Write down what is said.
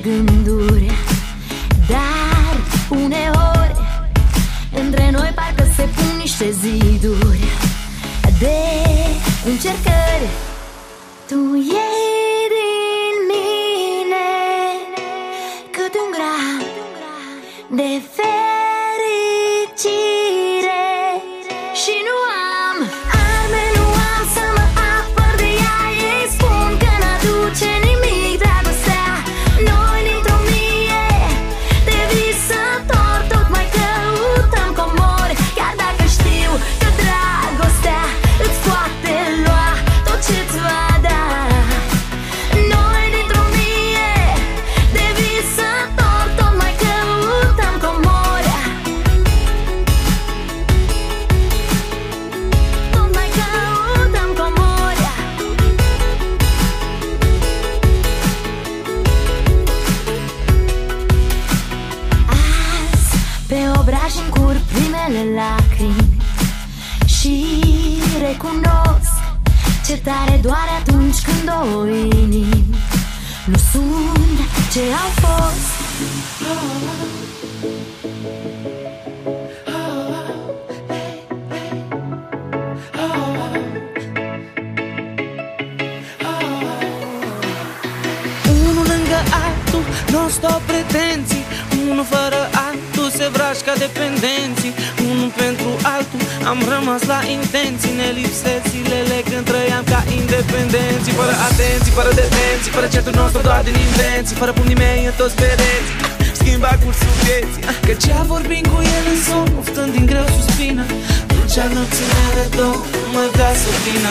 gânduri, dar uneori între noi parcă se pun niște ziduri de încercări. Tu iei din mine cât un gram de fericire și nu am arme, nu am să mă apăr de ea. Ei spun că n-aduce nimic dragostea. Noi dintr-o mie de visători tot mai căutăm comori, chiar dacă știu că dragostea îți poate lua tot ce-ți va da. Noi dintr-o mie de visători tot mai căutăm comori, tot mai căutăm comori. Azi pe obraj-mi curg primele lacrimi și recunosc ce tare doare atunci când două inimi nu sunt ce au fost. Unul lângă altul, non-stop pretenții. Unul fără altul se vraci ca dependenții. Unul pentru altul am rămas la intenții. Ne lipsesc zilele când trăiam ca independenții. Fără atenții, fără detenții, fără certul nostru doar din invenții. Fără pumnii mei în toți pereții, schimba cursul vieții. Căcea vorbind cu el în somn, oftând din greu suspină. Dulcea nopții mele două, mă vrea să vină.